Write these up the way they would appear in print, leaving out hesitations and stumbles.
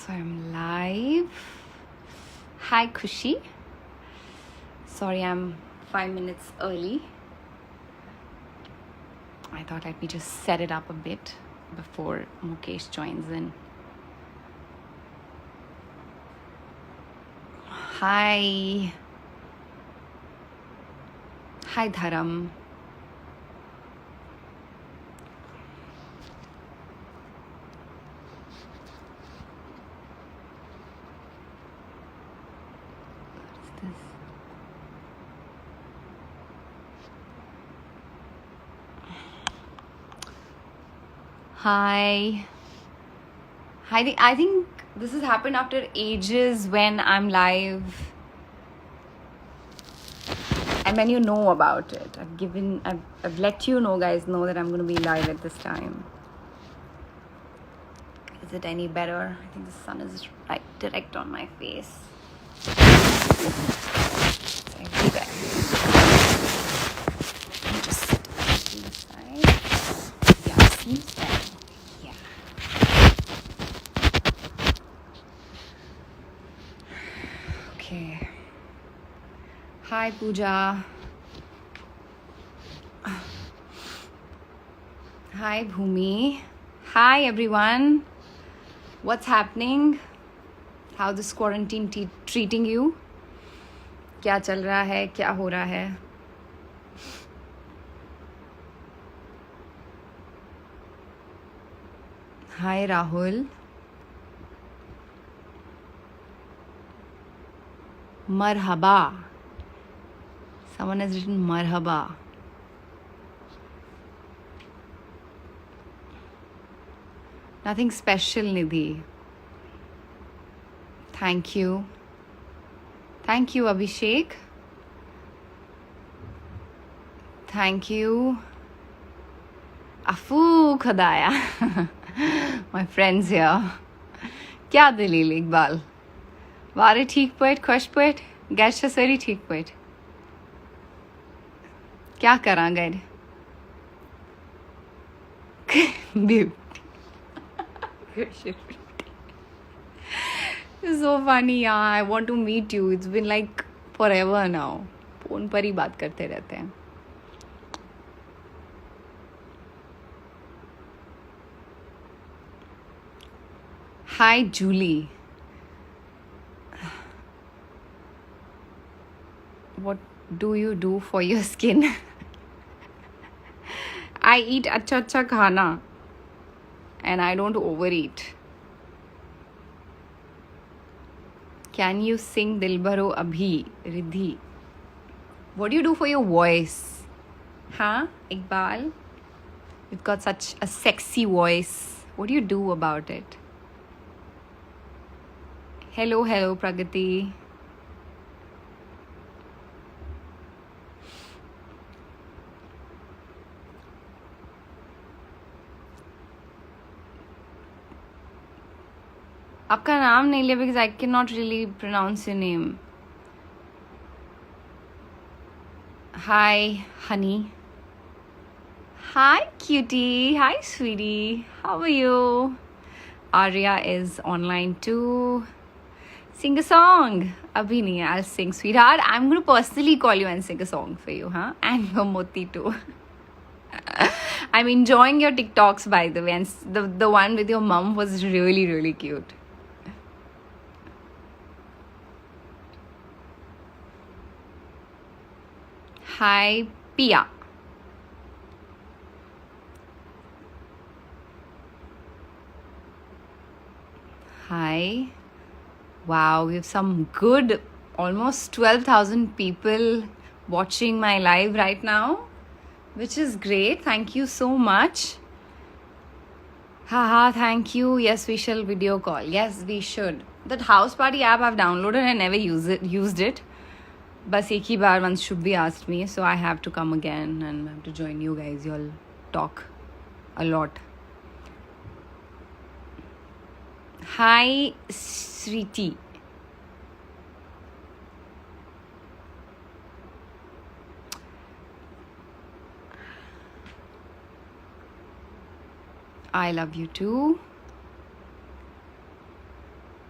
So I'm live. Hi, Kushi. Sorry, I'm 5 minutes early. I thought let me just set it up a bit before Mukesh joins in. Hi. Hi, Dharam. What's this? Hi. I think this has happened after ages when I'm live and when you know about it. I've let you know, guys, know that I'm going to be live at this time. Is it any better? I think the sun is right direct on my face. It's everywhere. Let me just set it to the side. Yeah, seems better. Yeah. Okay. Hi, Pooja. Hi, Bhumi. Hi, everyone. What's happening? How this quarantine treating you? क्या चल रहा है? क्या हो रहा है? Hi, Rahul. Marhaba. Someone has written marhaba. Nothing special, Nidhi. Thank you. Thank you, Abhishek. Thank you. Afu Khadaya. My friends here. क्या दलील इकबाल? वारे ठीक पोएट, खुश पोएट, गैश सरी ठीक पोएट. क्या करा गैर? So funny, yeah. I want to meet you. It's been like forever now. Phone पर ही बात करते रहते हैं. Hi, Julie. What do you do for your skin? I eat अच्छा khana and I don't overeat. Can you sing Dilbaro Abhi, Riddhi? What do you do for your voice? Huh, Iqbal? You've got such a sexy voice. What do you do about it? Hello, Pragati. आपका नाम नहीं लिया because I cannot really pronounce your name. Hi, honey. Hi, cutie. Hi, sweetie. How are you? Arya is online too. Sing a song. Abhi nahi, I'll sing, sweetheart. I'm going to personally call you and sing a song for you, huh? And your Moti too. I'm enjoying your TikToks, by the way. And the one with your mum was really, really cute. Hi, Pia. Hi. Wow, we have some good, almost 12,000 people watching my live right now, which is great. Thank you so much. Haha, thank you. Yes, we shall video call. Yes, we should. That house party app I've downloaded and never used it. बस एक ही बार once Shubhi asked me, so I have to come again and I have to join you guys. You'll talk a lot. Hi, Sriti. I love you too.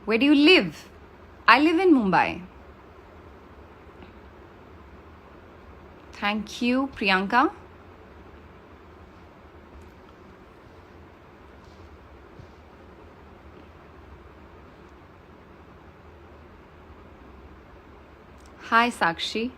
Where do you live? I live in Mumbai. Thank you, Priyanka. Hi, Sakshi.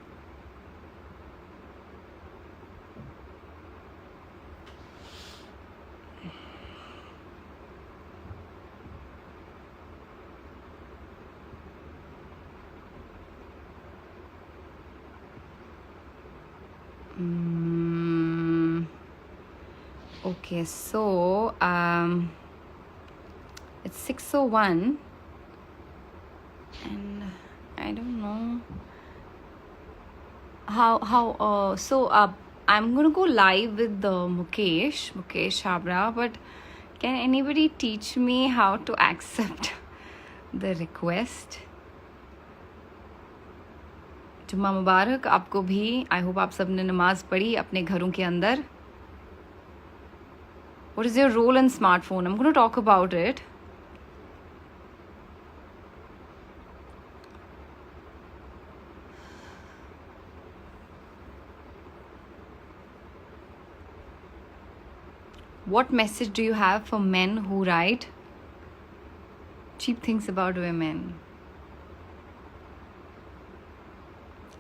Okay, so it's 6:01 and I don't know how so I'm gonna go live with Mukesh Habra, but can anybody teach me how to accept the request? जुम्मा मुबारक आपको भी. I hope आप सबने नमाज पढ़ी अपने घरों के अंदर. What is your role in smartphone? I'm going to talk about it. What message do you have for men who write cheap things about women?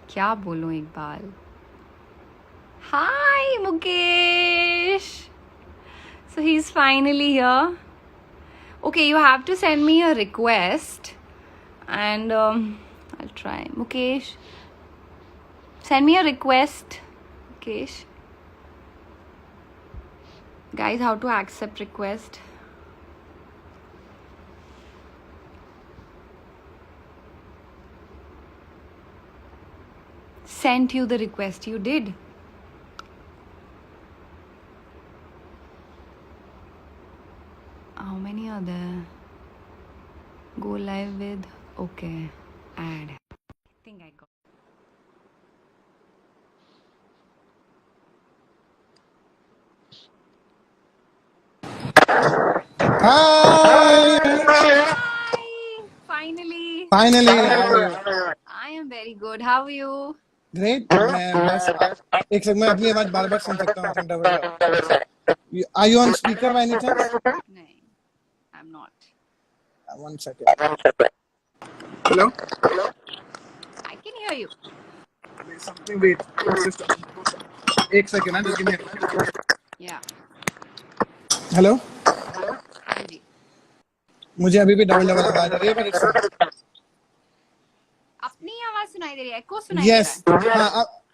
क्या बोलूं एक बार? Hi, Mukesh. So he's finally here. Okay, you have to send me a request, and I'll try. Mukesh, send me a request. Mukesh. Guys, how to accept request? Sent you the request. You did. How many are there? Go live with. Okay. Add. I think I got. Hi! Hi! Finally. Finally, how are you? I am very good. How are you? Great. मैं बस एक second मैं अपनी आवाज बार-बार सुन सकता हूँ centre पर. Are you on speaker by any chance? No, I'm not. 1 second. Hello? I can hear you. There's something. Wait. एक second. Just give me a second. Yeah. Hello? हाँ जी. मुझे अभी भी डबल आवाज आ रही है पर it's fine. अपनी आवाज सुनाई दे रही है. Echo सुनाई दे रहा Yes. है.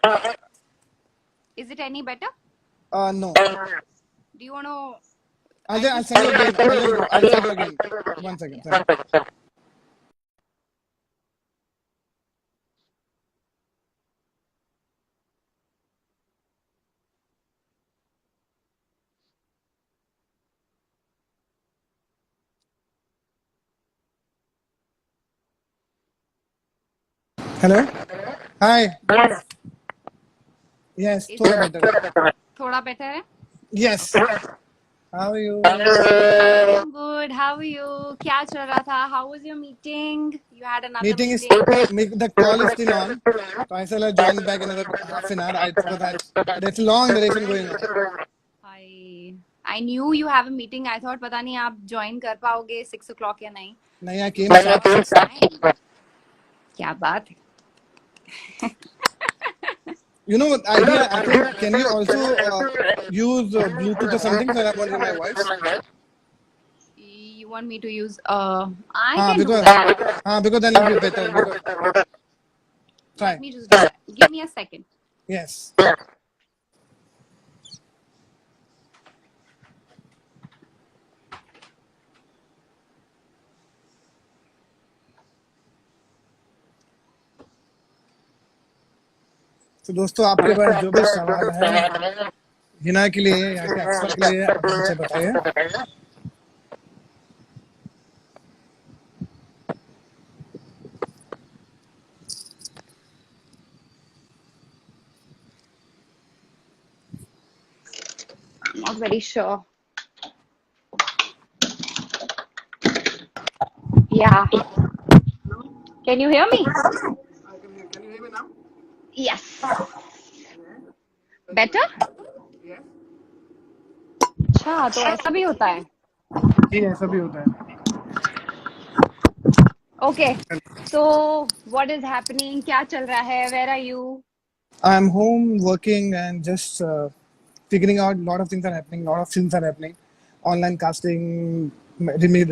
हाँ. Is it any better? No. Do you want to? I'll send you again. I'll send you again. 1 second. Sorry. Hello? Hi. Yes, थोड़ा better. थोड़ा better है. Yes. How are you? I'm good. How are you? क्या चल रहा था? How was your meeting? You had another Meeting is the call is still on. So I said I'll join back another half an hour. It's long duration going on. I knew you have a meeting. I thought पता नहीं आप join कर पाओगे 6 o'clock या नहीं. नहीं, I came sharp 6. क्या बात है? You know what idea? I think can you also use Bluetooth or something so that I won't hear my voice? You want me to use I can do that. Because then it'll be better. Try. Let me just do that. Give me a second. Yes. तो दोस्तों आपके पास जो भी सवाल है हिना के लिए या के एक्सपर्ट के लिए मुझे बताइए. I'm not very sure. Yeah. Can you hear me? Can you hear me now? Yes. Yes. Better? Yes. अच्छा, तो ऐसा भी होता है. जी ऐसा भी होता है. Okay. So, what is happening? क्या चल रहा है? Where are you? I'm home working and just figuring out a lot of things are happening, a lot of things are happening. Online casting,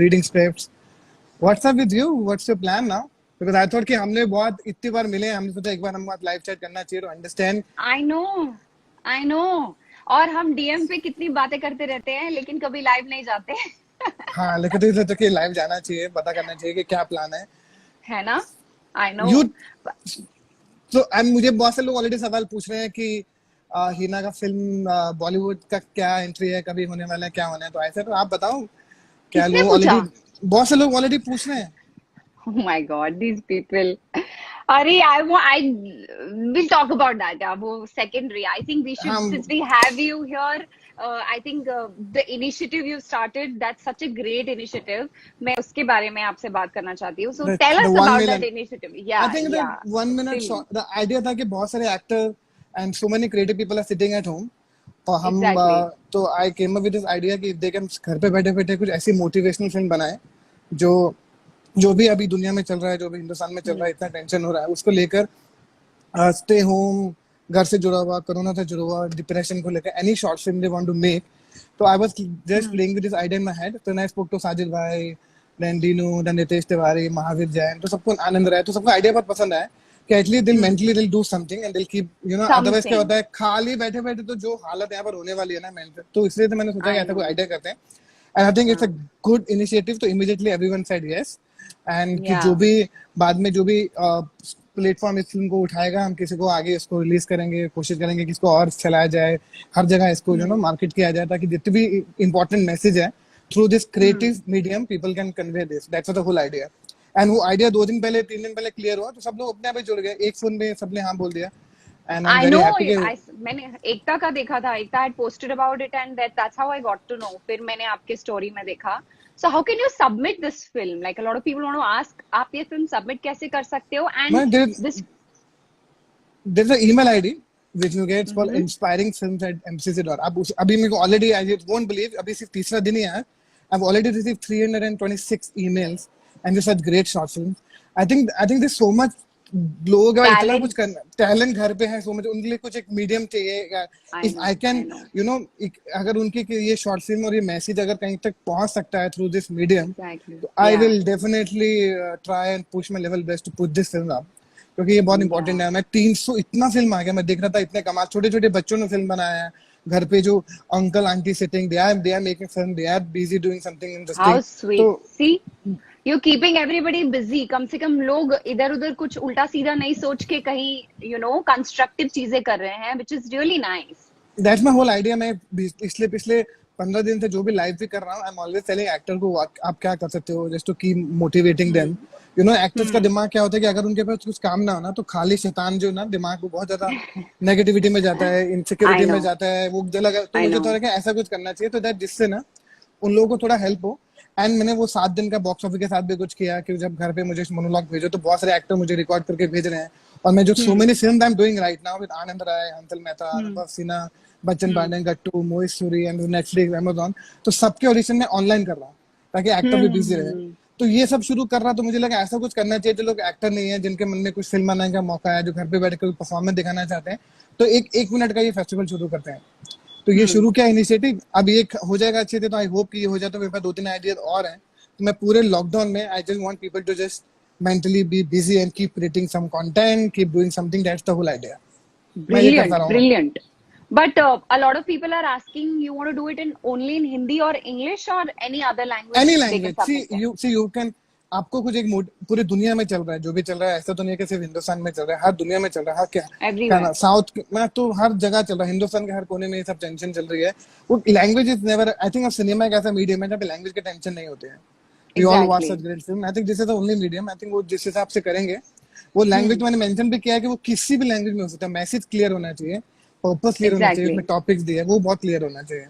reading scripts. What's up with you? What's your plan now? Because I thought कि हमने बहुत इतनी बार मिले हैं, हमने सोचा एक बार हम बात लाइव चैट करना चाहिए to understand. I know. I know. और हम डीएम पे कितनी बातें करते रहते हैं, लेकिन कभी लाइव नहीं जाते. हाँ लेकिन तो सोचा कि लाइव जाना चाहिए, पता करना चाहिए कि क्या प्लान है. है ना? I know. You तो मुझे बहुत से लोग ऑलरेडी सवाल पूछ रहे हैं कि हिना का फिल्म बॉलीवुड का क्या एंट्री है, कभी होने वाला है, क्या होना है. तो ऐसे तो आप बताओ क्या किसने लोग पूछा? ऑलरेडी बहुत से लोग ऑलरेडी पूछ रहे हैं. Oh my God, these people. Ari, we'll talk about that. वो secondary. I think we should, हम since we have you here, I think the initiative you started, that's such a great initiative. मैं उसके बारे में आपसे बात करना चाहती हूँ. So tell the us 1 about that million. initiative. I Yeah, think the yeah. 1 minute Still, short, the idea था कि बहुत सारे actor and so many creative people are sitting at home. और हम exactly. तो I came up with this idea कि if they can घर पे बैठे बैठे कुछ ऐसी मोटिवेशनल फिल्म बनाए जो जो भी अभी दुनिया में चल रहा है, जो भी हिंदुस्तान में चल रहा है, इतना टेंशन हो रहा है, उसको लेकर स्टे होम, घर से जुड़ा हुआ, कोरोना से जुड़ा हुआ, डिप्रेशन को लेकर any short film they want to make. तो I was just playing with this idea in my head. तो आई स्पोक टू साजिद भाई, देन दीनू, देन नितेश तिवारी, महावीर जैन. तो सबको आनंद रहा है, तो सबको आइडिया बहुत पसंद आया कि एटलीस्ट दिल मेंटली दिल डू समथिंग एंड दिल कीप अदरवाइज क्या Something. होता है खाली बैठे बैठे तो जो हालत यहाँ पर होने वाली है ना मेंटल. तो इसलिए तो मैंने सोचा कि I ऐसा कोई know. आइडिया करते हैं. And I think it's a हाँ. Good initiative. तो immediately everyone said yes. And कि जो Yeah. भी बाद में जो भी प्लेटफॉर्म इस फिल्म को उठाएगा, हम किसी को आगे इसको रिलीज करेंगे, कोशिश करेंगे कि इसको और चलाया जाए, हर जगह इसको मार्केट किया जाए, ताकि जितने भी इंपॉर्टेंट मैसेज है through this creative medium people can convey this. That's the whole idea. And वो आइडिया 2 दिन पहले 3 दिन पहले क्लियर हुआ, तो सब लोग अपने आप ही जुड़ गए, एक फोन में सबने हाँ बोल दिया. And I am I very know. Happy कि मैंने एकता का देखा था. एकता had posted about it and that's how I got to know. फिर मैंने आपके स्टोरी में देखा. So how can you submit this film? Like a lot of people want to ask, आप ये फिल्म submit कैसे कर सकते हो? And मैं this. there's an email ID which you get. It's called inspiringfilms@mcc. आप अभी मेरे को ऑलरेडी, आई वोंट बिलीव, अभी सिर्फ तीसरा दिन ही है, I've already received 326 emails and just such great short films. I think there's so much. लोगों के पास इतना कुछ Talent. करना, टैलेंट घर पे है, सो मुझे उनके लिए कुछ एक मीडियम चाहिए. I if know. I can I know. अगर उनकी ये शॉर्ट फिल्म और ये मैसेज अगर कहीं तक पहुंच सकता है थ्रू दिस मीडियम, Exactly. तो I Yeah. Will definitely try and push my level best to put this film up. क्योंकि ये बहुत इंपॉर्टेंट Yeah. है. मैं 300 इतना फिल्म आ गया, मैं देख रहा था इतने कमाल छोटे छोटे बच्चों ने फिल्म बनाया है. घर पे जो uncle aunty sitting, they are making film, they are busy doing something How interesting. sweet. तो See, you're keeping everybody busy. कम से कम लोग इधर उधर कुछ उल्टा सीधा नहीं सोच के कहीं कंस्ट्रक्टिव चीजें कर रहे हैं, which is really nice. That's my whole idea. मैं पिछले पिछले 15 दिन से जो भी लाइव भी कर रहा हूँ, I am always telling actor को आप क्या कर सकते हो just to keep motivating them. Actors का दिमाग क्या होता है कि अगर उनके पास कुछ काम ना हो ना, तो खाली शैतान जो ना दिमाग को बहुत ज्यादा नेगेटिविटी में जाता है, I इनसिक्योरिटी में know. जाता है, वो लगा. तो I मुझे थोड़ा know. कि ऐसा कुछ करना चाहिए तो दैट जिससे ना उन लोगों को थोड़ा हेल्प हो. एंड मैंने वो 7 दिन का बॉक्स ऑफिस के साथ भी कुछ किया कि जब घर पे मुझे मोनोलॉग भेजो, तो बहुत सारे एक्टर मुझे रिकॉर्ड करके भेज रहे हैं. और मैं जो so many film I am doing right now with Anand Rai, Hansal Mehta, Anubhav Sinha, Bachchan Pandey, Gattu, Mohit Suri and Netflix, Amazon, तो सबके ऑडिशन में ऑनलाइन कर रहा हूँ ताकि एक्टर भी बिजी रहे. तो ये सब शुरू कर रहा, तो मुझे लगा ऐसा कुछ करना चाहिए जो लोग एक्टर नहीं है, जिनके मन में कुछ फिल्म बनाने का मौका है, जो घर पे बैठ कर परफॉर्मेंस दिखाना चाहते हैं, तो एक मिनट का ये फेस्टिवल शुरू करते हैं. तो ये शुरू किया इनिशिएटिव. अब ये हो जाएगा अच्छे से, तो आई होप कि ये हो जाए. तो मेरे पास 2-3 आइडियाज और हैं. तो मैं पूरे लॉकडाउन में I just want people to just mentally be busy and keep creating some content, keep doing something. That's the whole idea. मैं ये करता Brilliant, रहूंगा. brilliant. But a lot of people are asking, you want to do it in only in Hindi or English or any other language Any they can language. submit it. You can. आपको कुछ एक पूरी दुनिया में चल रहा है, जो भी चल रहा है, ऐसा तो नहीं है कि सिर्फ हिंदुस्तान में चल रहा है, हर दुनिया में चल रहा है. क्या ना, Everywhere. साउथ में तो हर जगह चल रहा है, हिंदुस्तान के हर कोने में ये सब टेंशन चल रही है. वो language is never, I think cinema एक ऐसा मीडियम है जहाँ पे लैंग्वेज के टेंशन नहीं होते हैं. We all watch such Exactly. great film. I think this is the only medium. I think वो जिस हिसाब से करेंगे, वो लैंग्वेज मैंने मेंशन भी किया है कि वो किसी भी लैंग्वेज में हो सकता है. मैसेज क्लियर होना चाहिए, पर्पस क्लियर होना चाहिए, उसमें Exactly. टॉपिक्स दिए हैं वो बहुत क्लियर होना चाहिए,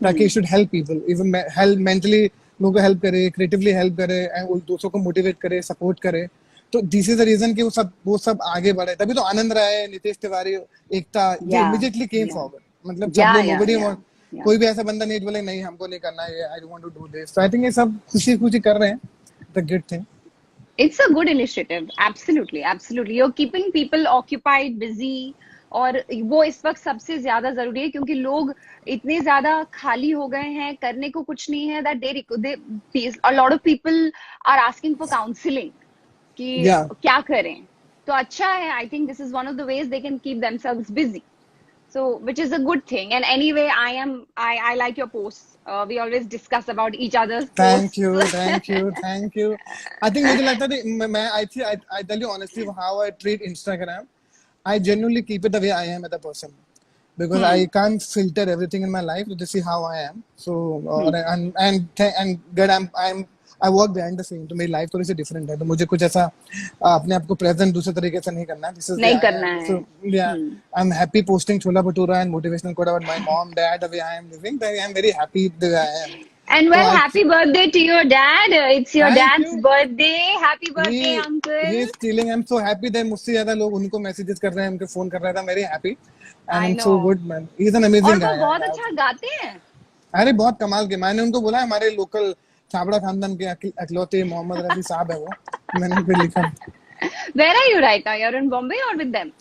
ताकि it should help people, even help mentally लोगों को हेल्प करे, क्रिएटिवली हेल्प करे, and दूसरों को मोटिवेट करे, सपोर्ट करे. तो दिस इज द रीजन कि वो सब आगे बढ़े. तभी तो आनंद राय, नितेश तिवारी, एकता, दे Yeah, इमीडिएटली केम yeah, फॉरवर्ड. मतलब सब yeah, लोग, yeah, nobody yeah, want, yeah. कोई भी ऐसा बंदा नहीं है जो बोले नहीं हमको नहीं करना है, I don't want to do this. तो आई थिंक ये सब खुशी खुशी कर रहे हैं. The good thing. It's a good initiative. Absolutely, absolutely. You're keeping people occupied, busy. और वो इस वक्त सबसे ज्यादा जरूरी है क्योंकि लोग इतने ज्यादा खाली हो गए हैं, करने को कुछ नहीं है, that they a lot of people are asking for counseling कि या क्या करें. तो अच्छा है. I think this is one of the ways they can keep themselves busy. So, which is a good thing. And anyway, I like your posts. We always discuss about each other's thank posts. You, thank you, thank you. I think मुझे लगता है मैं I tell you honestly how I treat Instagram. I genuinely keep it the way I am as a person because I Hmm. can't filter everything in my life to see how I am. So Hmm. and good, I work behind the scene. तो मेरी life थोड़ी सी different है. तो मुझे कुछ ऐसा अपने आप को प्रेजेंट दूसरे तरीके से नहीं करना है. This is the नहीं I करना am. है. So yeah, Hmm. I'm happy posting chola bhatura and motivational quote about my mom, dad, the way I am living. I am very happy the way I am. And So well, I happy birthday to your dad. It's your thank dad's you. birthday. Happy birthday, he uncle. he is stealing. I'm so happy that मुझसे ज्यादा लोग उनको messages कर रहे हैं, उनको phone कर रहे हैं. I'm very happy and I I'm so know. good man. He's an और amazing वो guy. बहुत अच्छा गाते हैं. अरे बहुत कमाल के. मैंने उनको बोला हमारे लोकल छाबड़ा खानदान के अकलौते मोहम्मद रफी साहब है वो. मैंने उनको लिखा. Where are you right now? You're in Bombay or with them?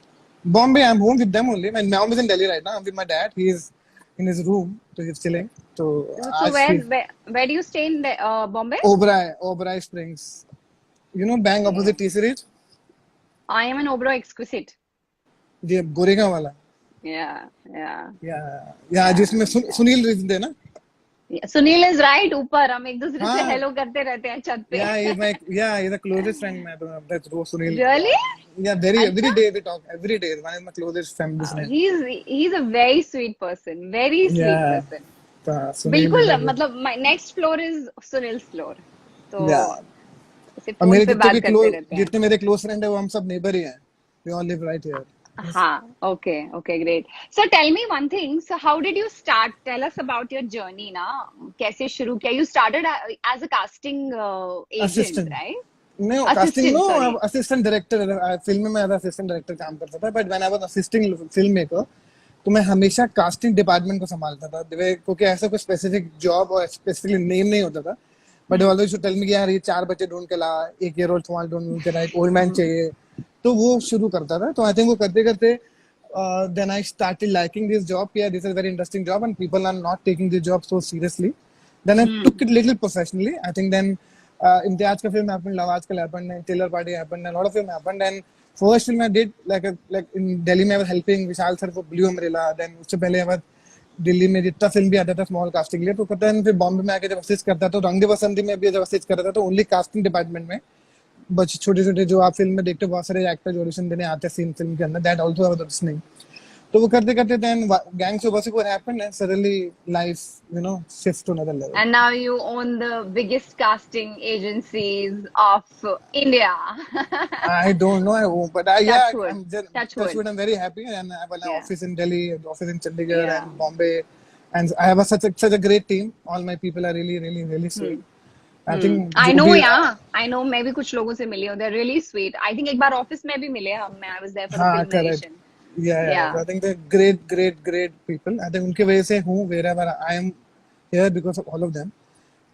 Bombay, I'm home with them only. My mom is in Delhi right now. I'm with my dad. He is in his room, so he's chilling. So So आज फिर where do you stay in Bombay? Oberoi Springs. You know, bang Yeah. opposite T Series. I am an Oberoi exquisite. ये गोरेगांव वाला. Yeah, yeah, या yeah. जिसमें सुनील रहते हैं ना. Yeah. Sunil is right. ऊपर हम एक दूसरे से हाँ. हेलो करते रहते हैं छत पे. He's the closest friend. मैं तो that's वो सुनील. Really? Yeah, every अच्छा. day we talk. Every day, one of my closest friends. He's a very sweet person. Very sweet Yeah, person. Sunil is बिल्कुल a good. मतलब my next floor is Sunil's floor. तो Yeah. ऐसे और phone मेरे पे बात करते रहते हैं. जितने मेरे क्लोज फ्रेंड है वो हम सब नेबर ही हैं. We all live right here. हाँ, okay, great. So tell me one thing. So how did you start? Tell us about your journey ना. कैसे शुरू किया? You started as a casting agent, Assistant. right? No, casting Assistant, no. sorry. Assistant director. Film में as assistant director काम करता था. But when I was assisting film maker तो मैं हमेशा कास्टिंग डिपार्टमेंट को संभालता था. क्योंकि ऐसा कोई स्पेसिफिक जॉब और स्पेसिफिक नेम नहीं होता था. बट ऑलवेज टेल मी यार ये 4 बच्चे ढूंढ के ला, 1 ईयर ओल्ड ढूंढ के ला, एक ओल्ड मैन चाहिए. तो वो शुरू करता था. तो आई थिंक वो करते करते then I started liking this job. Yeah, this is a very interesting job and people are not taking this job so seriously. Then I took it little professionally. I think then Imtiaz ka film happened, Lawaz ka happened, and Taylor Party happened, and a lot of film happened. And first film I did like in Delhi में I was helping Vishal sir for Blue Umbrella. Then उससे पहले I was Delhi में जितना film भी आता था small casting के लिए तो करता है. फिर बॉम्बे में आके जब असिस्ट करता था तो रंग दे बसंती में भी जब असिस्ट करता था तो ओनली कास्टिंग डिपार्टमेंट में बच्चे छोटे छोटे जो आप फिल्म में देखते हो बहुत सारे एक्टर जो ऑडिशन देने आते हैं सीन फिल्म के अंदर. That also I was auditioning. तो वो करते करते then gangs of Wasseypur happened and suddenly life shift to another level. And now you own the biggest casting agencies of India. I don't know, but Touch wood. I'm just, Touch touch wood. wood, I'm very happy and I have an Yeah. office in Delhi, office in Chandigarh Yeah. and Bombay, and I have such a great team. All my people are really sweet. I think I जो know, भी yeah. I know. मैं भी कुछ लोगों से मिली हूँ. They're really sweet. I think एक बार office में भी मिले हम. I was there for a हाँ film correct. narration. Yeah. Yeah. So I think they're great people. I think उनके वजह से हूँ wherever I am here because of all of them.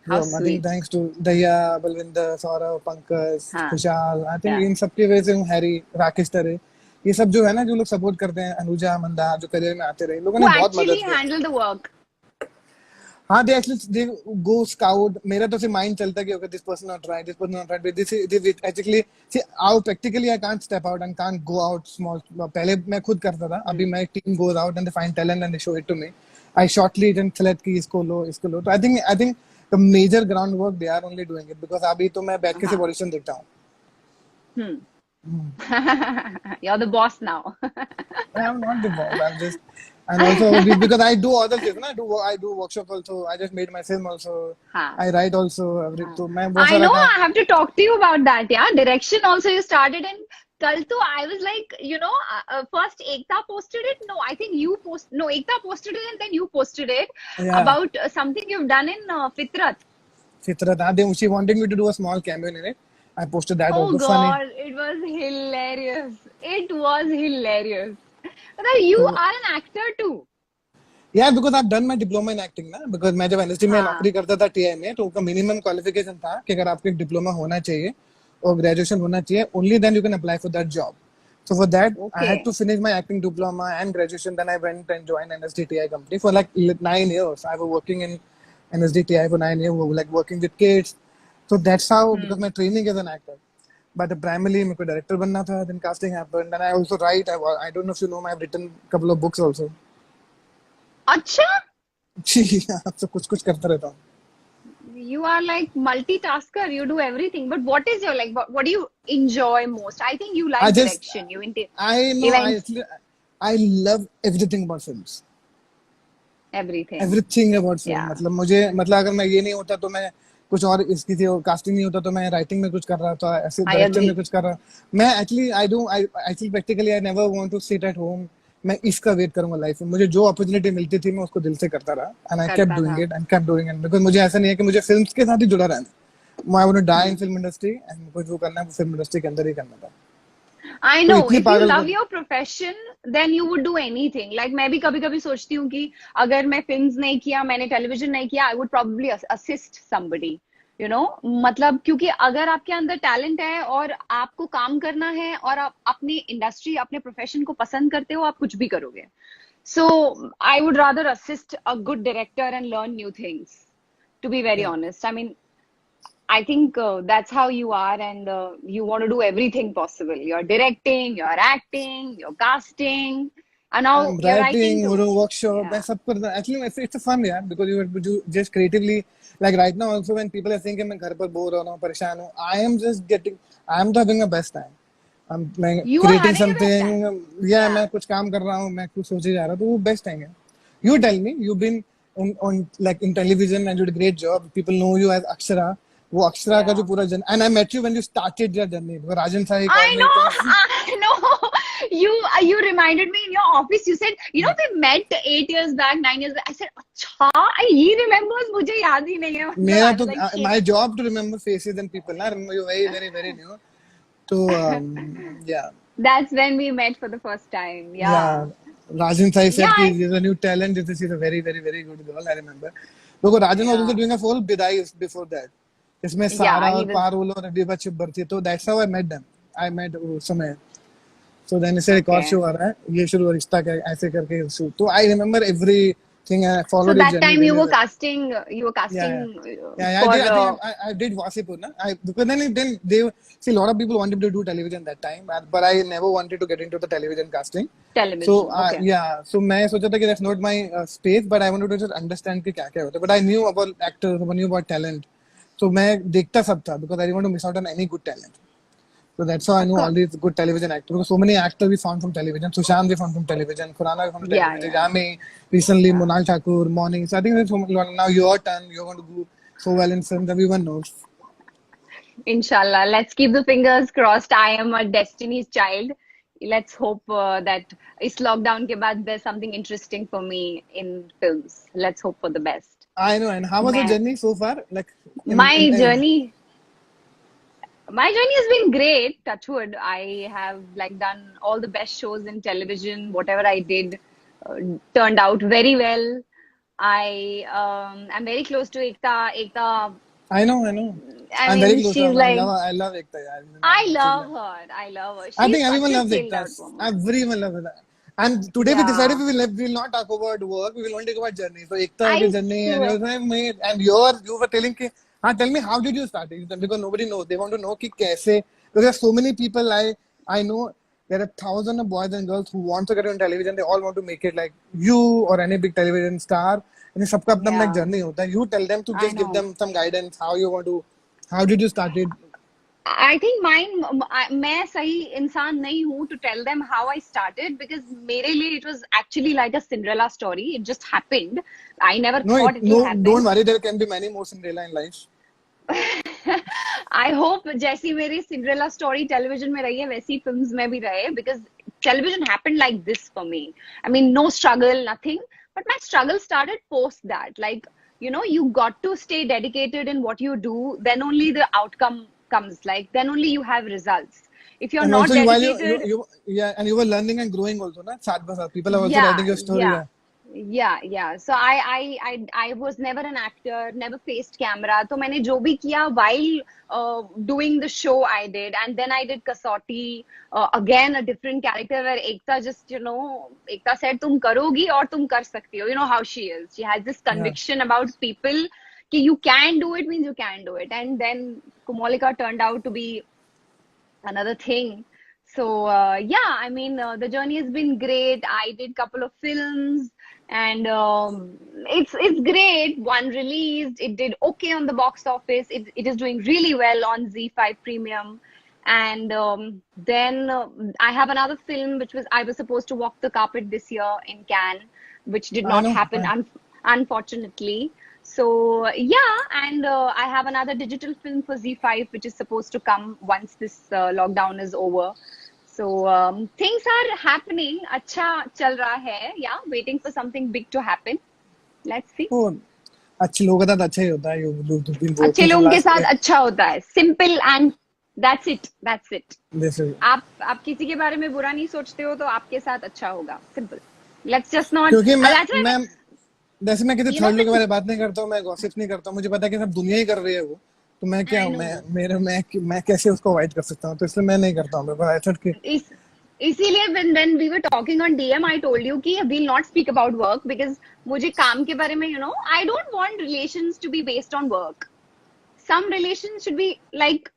How So I think sweet. thanks to Daya, Balwinder, Saurav, Pankaj, हाँ. Kushal. I think Yeah. इन सबकी वजह से हूँ. Harry, Rakesh तरे, ये सब जो है ना जो लोग सपोर्ट करते हैं, अनुजा, मंदार जो करियर में आते रहे, लोगों Who ने बहुत actually मदद की. handle the work? हाँ, they go scout. मेरा तो सिर्फ माइंड चलता है कि okay, this person not right, but this actually see how practically I can't step out and can't go out small. पहले मैं खुद करता था. अभी my team goes out and they find talent and they show it to me. I shortly then select कि इसको लो. तो I think the major groundwork they are only doing it because अभी तो मैं बैठ के सिर्फ audition देखता हूँ. You're the boss now. I am not the boss. I'm just and also because I do other things. I do workshop also. I just made my film also. हाँ. I write also. तो मैं बहुत I सारा know. काम. I have to talk to you about that. Yeah, direction also you started in. कल तो I was like, first Ekta posted it. No, I think you Ekta posted it and then you posted it Yeah. about something you've done in Fitrat. Fitrat. She wanted me to do a small cameo in it. I posted that. Oh Also funny. God, it was hilarious. It was hilarious. But you So are an actor too. yeah, because I've done my diploma in acting ना. Because मैं जब NSD में हाँ. नौकरी करता था TI में, तो उनका minimum qualification था कि अगर आपको एक डिप्लोमा होना चाहिए और graduation होना चाहिए, only then you can apply for that job. So for that, I had Okay. to finish my acting diploma and graduation. Then I went and joined NSD TI company for like 9 years. I was working in NSD TI for 9 years, like working with kids. So that's how, because my training is an actor. But primarily, मेरे को director बनना था. Then casting happened. Then I also write. I don't know if you know, I've written a couple of books also. अच्छा. आप सब कुछ कुछ करता रहता हूँ. You are like multitasker. You do everything. But what is your like? What do you enjoy most? I think you I like just direction. You into I know events, I love everything about films. everything. Everything about film. Yeah. मतलब अगर मैं ये नहीं होता तो मैं कुछ और इसकी थी कास्टिंग नहीं होता तो मैं राइटिंग में कुछ कर रहा था ऐसे I डायरेक्शन में agree. कुछ कर रहा मैं actually I actually practically I never want to sit at home मैं इसका वेट करूंगा लाइफ में मुझे जो अपॉर्चुनिटी मिलती थी मैं उसको दिल से करता रहा एंड आई केप्ट करता डूइंग था. It and kept doing it because मुझे ऐसा नहीं है कि मुझे फिल्म्स के साथ ही जुड़ा रहना है I want to die in film industry and मुझे जो करना है वो फिल्म इंडस्ट्री के अंदर ही करना था I तो know. इतनी If you पागल love your profession, then you would do anything. Like मैं भी कभी-कभी सोचती हूँ कि अगर मैं फिल्म्स नहीं किया, मैंने टेलीविजन नहीं किया, I would probably assist somebody. You know, मतलब क्योंकि अगर आपके अंदर टैलेंट है और आपको काम करना है और आप अपनी इंडस्ट्री, अपने प्रोफेशन को पसंद करते हो, आप कुछ भी करोगे. So I would rather assist a good director and learn new things. To be very honest, I mean, I think that's how you are, and you want to do everything possible. You're directing, you're acting, you're casting, and now I'm you're writing writing, too. doing workshop, Yeah. मैं सब करता actually it's a fun yeah because you just creatively like right now also when people are thinking मैं घर पर bore हो रहा हूँ परेशान हूँ I am just getting I am having the best time मैं You are creating having the best something time. yeah Yeah. मैं कुछ काम कर रहा हूँ मैं कुछ सोचे जा रहा हूँ तो वो best time है you tell me you've been on like in television and you did a great job people know you as Akshara वो अक्षरा का जो Yeah. पूरा जन and I met you when you started your journey because Rajan Sai I called me know, तो I know. You reminded me in your office. You said, you know, we met 8 years back, 9 years back. I said, अच्छा, he remembers. मुझे याद ही नहीं है. मतलब मेरा I तो was like, shit. my job to remember faces and people ना remember you very new तो yeah That's when we met for the first time. yeah Yeah. Rajan Sai Yeah. said कि she's a new talent this is a very good girl I remember because Rajan was also Yeah. doing a full Bidai before that इसमें Yeah. सारा He और was. Parul और अदिबा छिब्बर थी तो that's how I met them I met उस समय so then इसे एक और Okay. शो आ रहा है ये शुरू रिश्ता का ऐसे करके शो तो I remember everything I So followed his that journey time you really were well casting, yeah yeah for, I think I did Wasipur na because then they see a lot of people wanted to do television that time but I never wanted to get into the television casting so television. Okay. yeah so मैं सोचा था कि that's not my space but I wanted to just understand कि क्या क्या होता है but I knew about actors I knew about talent so मैं देखता सब था because I didn't want to miss out on any good talent so that's how I Of know all course. these good television actors because so many actors we found from television Sushant we found from television Khurana we found from Yeah, television yeah, Yami recently yeah. Monal Thakur Morning so I think that's now your turn you're going to do so well in films everyone knows Inshallah. Let's keep the fingers crossed. I am a Destiny's child. Let's hope that इस lockdown के बाद there's something interesting for me in films. Let's hope for the best. I know and how was your मैं, journey so far like my journey, my journey has been great. Touchwood. I have like done all the best shows in television. Whatever I did turned out very well. I'm very close to Ekta. Ekta. I know I I'm very mean, close to she's her like. I love Ekta yaar I love her. I love her. I She's think such everyone a loves chilled Ekta. out woman. Everyone loves her. And today we decided Yeah, we will not talk about work. We will only talk about journey. So Ekta I की journey and swear. yours made and you were telling कि tell me how did you start it because nobody knows. They want to know कि कैसे because there are so many people I know there are thousands of boys and girls who want to get on television. They all want to make it like you or any big television star. And सबका अपना अपना एक Yeah, journey होता है. You tell them to I just give know. them some guidance. How did you start it? I think mine, मैं सही इंसान नहीं हूँ to tell them how I started because मेरे लिए it was actually like a Cinderella story. It just happened. I never thought it will No, don't happen. worry. There can be many more Cinderella in life. I hope जैसी मेरी Cinderella story television में रही है वैसी films में भी रहे because television happened like this for me. I mean, no struggle, nothing. but my struggle started post that. Like, you know, you got to stay dedicated in what you do, then only the outcome comes. Like, then only you have results. If you're And not also, while dedicated, yeah, and you were learning and growing also, na? Sath by sath. People are also yeah, writing your story. yeah, Yeah. yeah. So I was never an actor, never faced camera. तो मैंने जो भी किया while doing the show I did, and then I did Kasauti, again a different character where Ekta just, you know, Ekta said तुम करोगी और तुम कर सकती हो. You know how she is. She has this Yeah. conviction about people कि you can do it means you can do it. And then Kumolika turned out to be another thing. So yeah, I mean, the journey has been great. I did couple of films, and it's great. One released, it did okay on the box office. It is doing really well on Z5 Premium. And then I have another film which I was supposed to walk the carpet this year in Cannes, which did I not know. happen, unfortunately. So yeah, and I have another digital film for Z5 which is supposed to come once this lockdown is over. So things are happening. अच्छा चल रहा है. Yeah, waiting for something big to happen. Let's see. Oh, अच्छे लोगों का तो अच्छा ही होता है. You've been अच्छे working from लोगों के last. साथ अच्छा होता है. Simple and that's it. That's it. This is. आप किसी के बारे में बुरा नहीं सोचते हो तो आपके साथ अच्छा होगा. Simple. Let's just not. क्योंकि That's why मैं जैसे मैं किसी you know थर्ड लोग के when बारे में बात नहीं करता हूँ, मैं गॉसिप नहीं करता हूँ, मुझे पता है कि सब दुनिया ही कर रही है वो, तो मैं क्या I हूँ, know. मैं कैसे उसको अवॉइड कर सकता हूँ, तो इसलिए मैं नहीं करता हूँ. आई थॉट कि इस इसीलिए when we were talking on DM, I told you कि we'll not speak about work because मुझे काम के बारे में, you know, I don't want relations to be based on work. Some relations should be like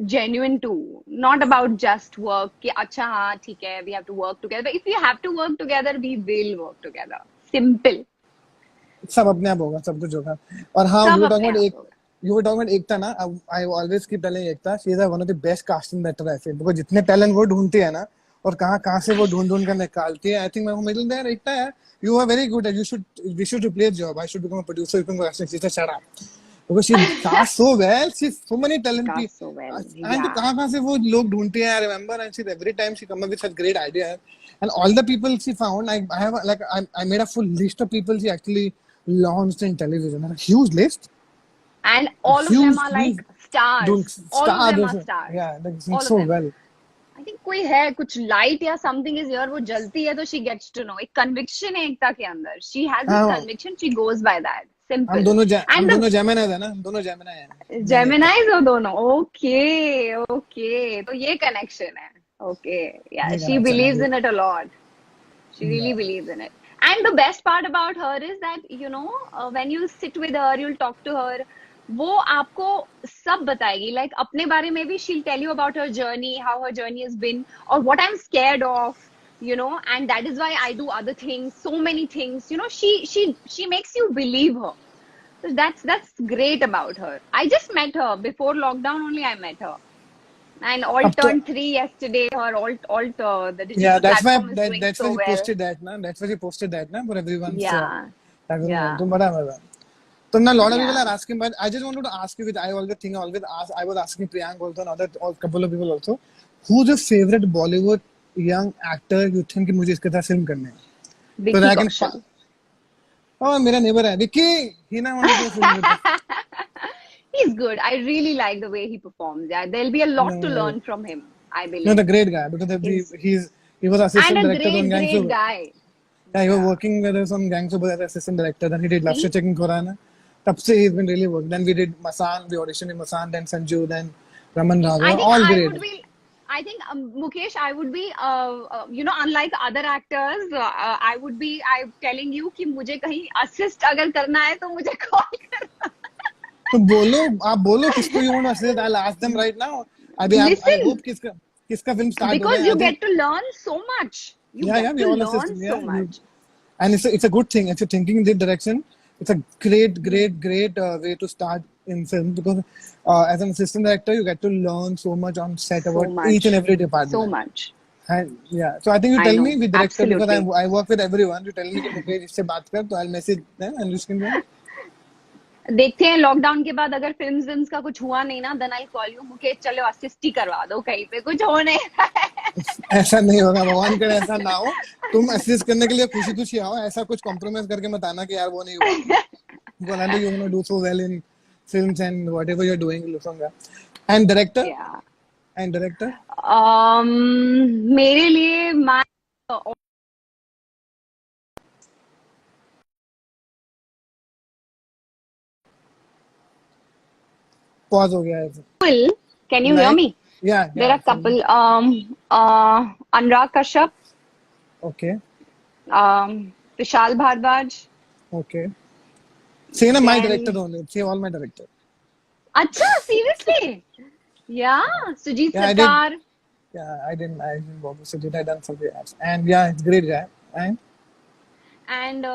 genuine too, not about just work कि अच्छा हाँ ठीक है we have to work together. But if we have to work together, we will work together. Simple. सब अपने आप होगा, सब कुछ होगा. और हाँ, सब अपने आप होगा. you were talking about Ekta ना, I always keep telling Ekta, she is one of the best casting director I feel, because जितने talent वो ढूंढती है ना, और कहाँ से वो ढूंढ कर निकालती है. I think मैं मिडिल देयर. Ekta यार, you are very good at, we should replace job. I should become a producer, you can go casting. She said shut up. Because she casts so well, she's so many talent Cast people. so well. And तो Yeah. कहाँ से वो लोग ढूंढती है, I remember, and she every time she come up with such great ideas. And all the people she found, I have like I made a full list of people she actually launched in television, a huge list, And a all of huge them are list, like stars. doing All of them are stars. stars. Yeah, like All so of them. well. I think कोई है कुछ light या something is here वो जलती है तो she gets to know. एक conviction है एकता के अंदर. She has this हाँ, conviction. She goes by that. हम Simple. दोनों And the Gemini है ना, हम दोनों Gemini हैं. मैं Ekta. Geminis हो दोनों. Okay, okay. तो ये connection है. Okay. Yeah, ये she connection है believes ये. in it a lot. She really believes in it. And the best part about her is that, you know, when you sit with her, you'll talk to her, वो आपको सब बताएगी. Like अपने बारे में भी she'll tell you about her journey, how her journey has been, or what I'm scared of, you know, and that is why I do other things, so many things. You know, she makes you believe her. So that's great about her. I just met her before lockdown only. I met her. And अब Alt तो turned 3 yesterday. Her Alt the yeah, digital platform is doing that's why so she well. posted that ना, that's why she posted that ना for everyone's Yeah, that was yeah, तो बड़ा मजा. So now a lot of people yeah. are asking, but I just wanted to ask you, which I always think I always ask, I was asking Priyank also and other couple of people also, who's your favorite Bollywood young actor you think कि मुझे इसके साथ film करने हैं? So Vicky that I can Kaushal. oh मेरा neighbor है Vicky, he now want to do a film with us. He's good. I really like the way he performs. Yeah, there'll be a lot to No, learn from him, I no, believe. the great guy, because he was And assistant a director on Gangs great of. guy. Yeah, he was Yeah. working with us on Gangs of as assistant director. Then he did Love See? Checking Khorana. तब से he's been really working. Then we did Masan, we auditioned in Masan, then Sanju, then Raman I Raghavan, think all I great. would be. I think Mukesh, I would be. You know, unlike other actors, I would be. I'm telling you कि मुझे कहीं assist अगर करना है तो मुझे call करना. तो बोलो, आप बोलो किसको you want to assist? I'll ask them right now. I Listen, hope किसका film start हो because गया. you I think get to learn so much. You yeah, get we to all assist. learn Yeah, so much. and it's a good thing if you're thinking in this direction. It's a great way to start in film, because as an assistant director you get to learn so much on set So about each and much. every So department. much. And yeah, so I think you I tell know. me with director, because Absolutely. I work with everyone. You tell me कि मुकेश इससे बात कर, तो I'll message them and you can go. देखते हैं lockdown के बाद अगर फिल्म्स का कुछ हुआ नहीं ना, then I call you Mukesh, चलो असिस्ट ही करवा दो कहीं पे, कुछ हो नहीं रहा है. ऐसा नहीं होगा, भगवान करे ऐसा ना हो। तुम असिस्ट करने के लिए खुशी खुशी आओ, ऐसा कुछ कॉम्प्रोमाइज करके मत आना कि यार वो नहीं हुआ। Because I know you're gonna do so well in films and whatever you're doing, Lusanga. And director? Yeah. And director? मेरे लिए मैं Pause हो गया है। couple. Can you hear Like, me? yeah, There yeah, are couple. Anurag Kashyap, okay, Vishal Bhardwaj, okay. Say na my director then only. Say all my director. अच्छा seriously? Yeah, Sujit Yeah, I did. Sarkar Yeah, I didn't work with Sujit. I done some apps. And yeah, it's great guy. And and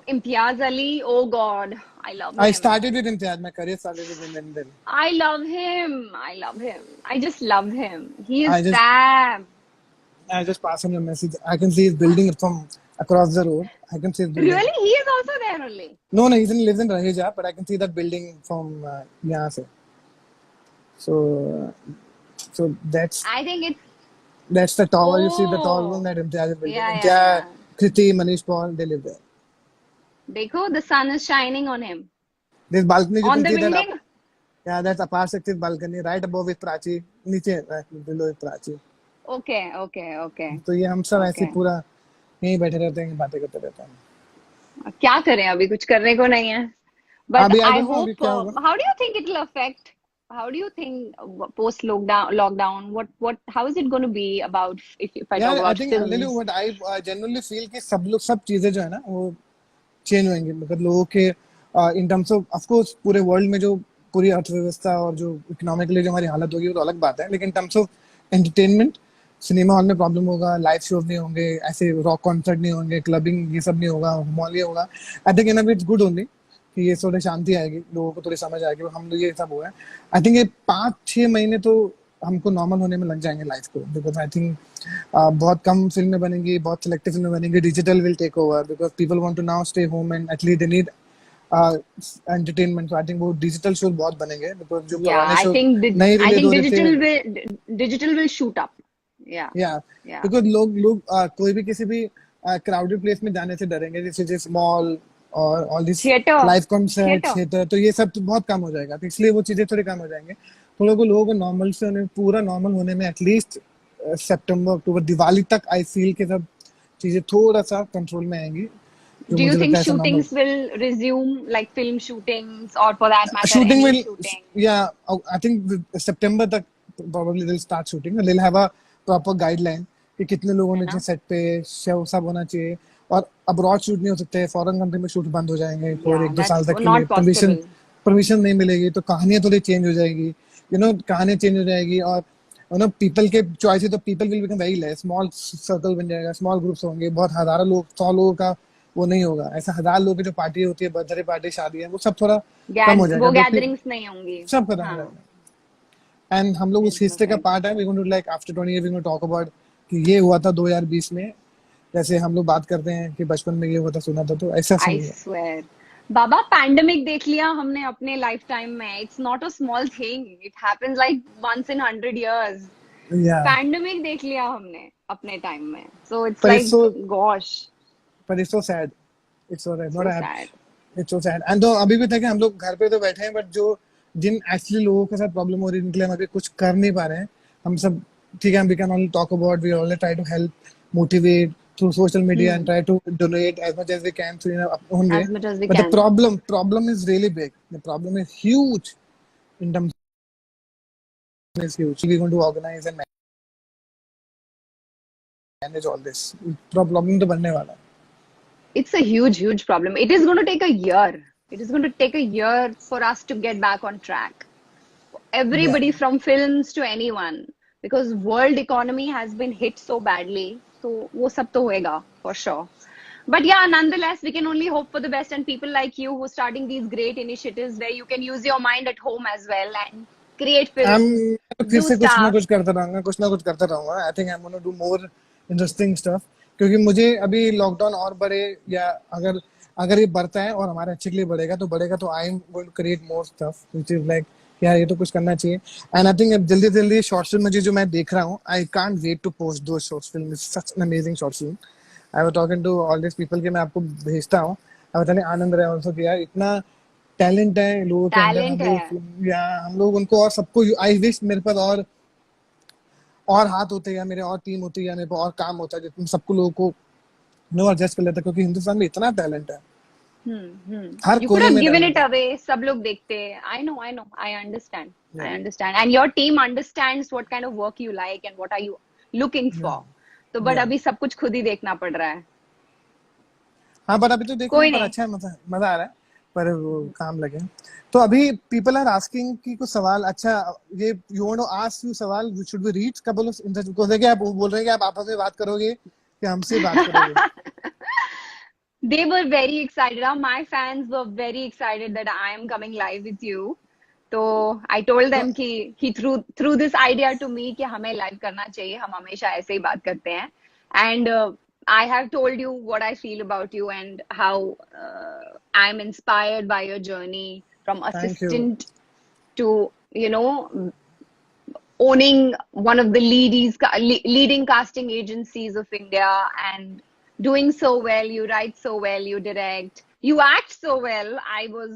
Imtiaz Ali. Oh God, I love I him. started with Imtiaz. My career started with him, and then I love him. I love him. I just love him. He is I just fab. I just pass him a message. I can see his building from across the road. I can see his building. Really? He is also there only. No, no, lives in Raheja, but I can see that building from यहाँ से. So, so I think it's that's the tower. You see the tall one oh that Imtiaz is building. yeah, yeah, Imtiaz, yeah. Kriti, Manish Paul, they live there. देखो, the sun is shining on him. This balcony you On can the see that up. building? Yeah, that's a par 6 balcony right above with Prachi. नीचे right below with Prachi. Okay, okay, okay, तो ये हम सब ऐसे okay. पूरा यहीं बैठे रहते हैं, बातें करते रहते हैं. क्या करें, अभी कुछ करने को नहीं है. But अभी I I don't know अभी hope. क्या होगा. How do you think it will affect? How do you think post lockdown? How is it going to be about if I talk यार I about think I'll tell you films? what I genuinely feel कि सब चीजें जो है ना वो change होंगे, मतलब लोगों के इन टर्म्स ऑफ कोर्स पूरे वर्ल्ड में जो पूरी अर्थव्यवस्था और जो इकोनॉमिकली जो हमारी हालत होगी वो तो अलग बात है, लेकिन in terms of entertainment cinema hall में प्रॉब्लम होगा, लाइव शोज नहीं होंगे, ऐसे रॉक कॉन्सर्ट नहीं होंगे, क्लबिंग ये सब नहीं होगा, मॉल ये होगा. I think in a it's good only कि ये थोड़ी शांति आएगी, लोगों को थोड़ी समझ आएगी हम लोग ये सब हुआ है. आई थिंक ये 5-6 महीने तो हमको नॉर्मल होने में लग जाएंगे लाइफ को, बिकॉज आई थिंक बहुत कम फिल्में बनेंगी, बहुत सिलेक्टिव फिल्में बनेंगी, digital will take over because people want to now stay home and at least they need entertainment. तो आई थिंक वो डिजिटल शो बहुत बनेंगे बिकॉज जो Yeah, पुराने शो नहीं I रिलीज हो think रहे थे. digital will shoot up. Yeah, या yeah. बिकॉज लोग कोई भी किसी भी क्राउडेड प्लेस में जाने से डरेंगे, जैसे मॉल और all this Theater, live concert theater. Theatre, तो ये सब तो बहुत कम हो जाएगा, तो इसलिए वो चीजें थोड़ी कम हो जाएंगे. तो लोगों को नॉर्मल से पूरा नॉर्मल होने में एटलीस्ट सितंबर अक्टूबर दिवाली तक आई फील के सब चीजें थोड़ा सा कंट्रोल में आएंगी, जो Do you मुझे लगता think है ऐसा normal. shootings will resume, like film shootings, or for that matter, Shooting any will, shooting? yeah, I think September तक probably they'll start shooting. They'll have a proper guideline कि कितने लोग है होने ना? चाहिए सेट पे, शव सब होना चाहिए, और अब्रॉड शूट नहीं हो सकते, फॉरेन कंट्री में शूट बंद हो जाएंगे और Yeah, 1-2 साल that's तक के लिए not परमिशन possible. परमिशन नहीं मिलेगी, तो कहानियां थोड़ी चेंज हो जाएगी, कहानियां चेंज हो जाएगी, और पीपल के चॉइस है तो people will become very less, small circle बन जाएगा, स्मॉल ग्रुप्स होंगे, बहुत हजारों लोग 100 लोगों का वो नहीं होगा, ऐसा 1000 लोग की जो पार्टी होती है, बर्थडे पार्टी शादी है, वो सब थोड़ा कम हो जाएगा, वो तो गैदरिंग्स नहीं होंगी. सब खत्म हो हाँ, जाएगा. एंड हम लोग उस हिस्ट्री का right. पार्ट है, we going to like after 20 years we going to talk about कि ये हुआ था 2020 में, जैसे हम लोग बात करते हैं कि बचपन में ये हुआ था, सुना था, तो ऐसा I सीन है. swear. बाबा, पैंडेमिक देख लिया हमने अपने लाइफ टाइम में. It's not a small thing. It happens like once in 100 years. या पैंडेमिक देख लिया हमने अपने टाइम में. So it's पर like, gosh, it's so sad, it's so not so happy, sad. It's so sad. And तो अभी भी था कि हम लोग घर पे तो बैठे हैं, बट जो जिन एक्चुअली लोगों के साथ प्रॉब्लम हो रही है, उनके लिए हम अभी कुछ कर नहीं पा रहे हैं. हम सब ठीक है, we can only talk about, we only try to help, motivate through social media and try to donate as much as we can through our own way. As much as we But the can. problem is really big. The problem is huge. In terms is huge. We're going to organize and manage all this. Problem तो बनने वाला है. It's a huge, huge problem. It is going to take a year. It is going to take a year for us to get back on track. Yeah. Everybody from films to anyone, because world economy has been hit so badly. So वो सब तो होएगा for sure. But yeah, nonetheless, we can only hope for the best, and people like you who are starting these great initiatives where you can use your mind at home as well and create I'm films, फिर do से कुछ ना stuff. कुछ करता रहूंगा, कुछ ना कुछ करता रहूंगा. I think I'm going to do more interesting stuff. क्योंकि मुझे अभी लॉकडाउन और बढ़े, या अगर ये बढ़ता है और हमारे अच्छे के लिए बढ़ेगा तो I am going to create more stuff which is like यार ये तो कुछ करना चाहिए. एंड आई थिंक जल्दी जल्दी शॉर्ट फिल्म मुझे जो मैं देख रहा हूँ, I can't wait to post दो short film. Such an amazing short film. I was talking to all this people कि मैं आपको भेजता हूँ. आई बताने आनंद रहा ऑल्सो कि यार इतना टैलेंट है लोगों के अंदर. हम टैलेंट है. लोग या हम लोग उनको और सबको, आई विश मेरे पास और हाथ होते या मेरे और टीम होती या मेरे पास और काम होता जितने सबको लोगों को नो एडजस्ट कर लेता, क्योंकि हिंदुस्तान में इतना टैलेंट है. हर You could कोने have में given टैलेंट it है. away. सब लोग देखते हैं. I know. I understand. I Yeah. understand. And your team understands what kind of work you like and what are you looking for. Yeah. तो but Yeah. अभी सब कुछ खुद ही देखना पड़ रहा है. हाँ, पर अभी तो देख रहे कोई हैं, पर नहीं. अच्छा है, मजा मजा आ रहा है. पर वो काम लगे. तो अभी पीपल आर आस्किंग कि कुछ सवाल. अच्छा, ये you want to ask you सवाल, should we read couple of in because कि आप बोल रहे हैं कि आप आपस में बात करोगे कि हमसे बात करोगे. They were very excited. My fans were very excited that I am coming live with you. तो I told them कि he threw this idea to me कि हमें live करना चाहिए. हम हमेशा ऐसे ही बात करते हैं. And I have told you what I feel about you and how I'm inspired by your journey from thank you. assistant to, you know, owning one of the leading casting agencies of India and doing so well. You write so well, you direct, you act so well. I was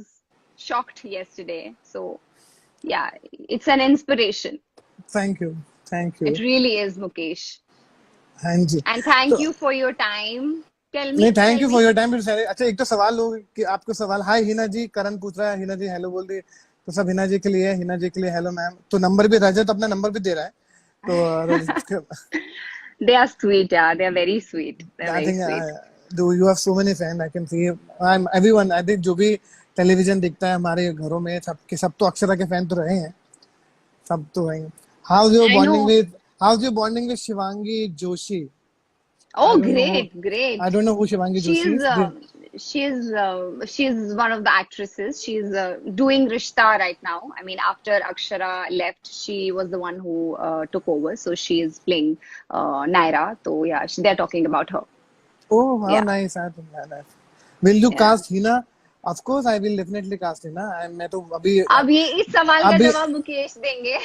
shocked yesterday. So, yeah, it's an inspiration. Thank you. Thank you. It really is, Mukesh. हाँ जी. And thank तो you for your time. Tell नहीं, me. Thank you for your time. अच्छा, एक तो सवाल लोग कि आपको सवाल. हाय हिना जी, करण पूछ रहा है. हिना जी हेलो बोल दी. तो सब हिना जी के लिए है. हिना जी के लिए हेलो मैम. तो नंबर भी रजत अपना नंबर भी दे रहा है. तो They are sweet, yeah. They are very sweet. They're I very think sweet. do you have so many fans? I can see. I'm everyone. I think जो भी टेलीविजन दिखता है हमारे घरों में, सब तो अक्षरा के फैन तो रहे हैं. सब तो हैं. How's your I bonding know. with How's your bonding with Shivangi Joshi? Oh, great. I don't know who Shivangi Joshi She's is. she's one of the actresses. She's doing Rishta right now. I mean, after Akshara left, she was the one who took over. So she is playing Naira. So yeah, they're talking about her. Oh, how Yeah, nice. I think nice. Will you yeah. cast Hina? Of course, I will definitely cast Hina. मैं तो अब ये इस सवाल का अभी जवाब मुकेश देंगे.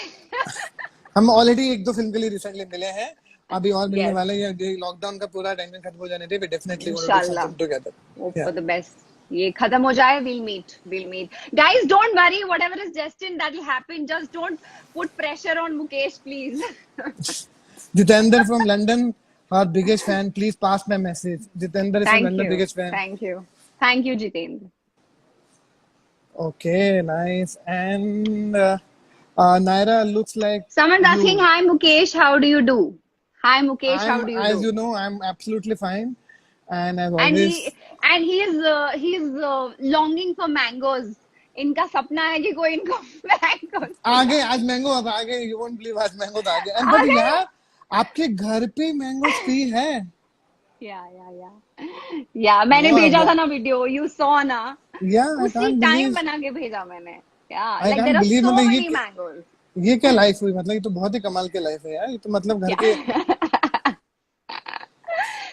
हम ऑलरेडी एक दो फिल्म के लिए रिसेंटली मिले हैं. अभी और मिलने Yes, वाले हैं. ये लॉकडाउन का पूरा टेंशन खत्म हो जाने दे. We definitely want to do inshallah. something together. Hope Yeah. for the best. ये खत्म हो जाए, we'll meet. Guys, don't worry. Whatever is destined, that will happen. Just don't put pressure on Mukesh, please. Jitendra from London, our biggest fan. Please pass my message. Jitendra is from Thank London, you. biggest fan. Thank you, Jitendra. Okay, nice. And Naira looks like Someone's asking, you. hi Mukesh, how do you do? Hi Mukesh, how I'm, do you as do? you know, I'm absolutely fine. And I've And always. he's longing for mangoes. इनका सपना है कि कोई इनको mangoes आगे आज mango अब आगे. You won't believe आज मैंगो आ गए. And but आगे. यार आपके घर पे मैंगो ट्री है. या मैंने Wow, भेजा था ना वीडियो, you saw ना. yeah, I उसी can't टाइम believe. बना के भेजा मैंने. Yeah, I like can't there are believe. so मतलब many mangoes. ये क्या लाइफ हुई. मतलब ये तो बहुत ही कमाल की लाइफ है यार. ये तो मतलब घर के. Yeah.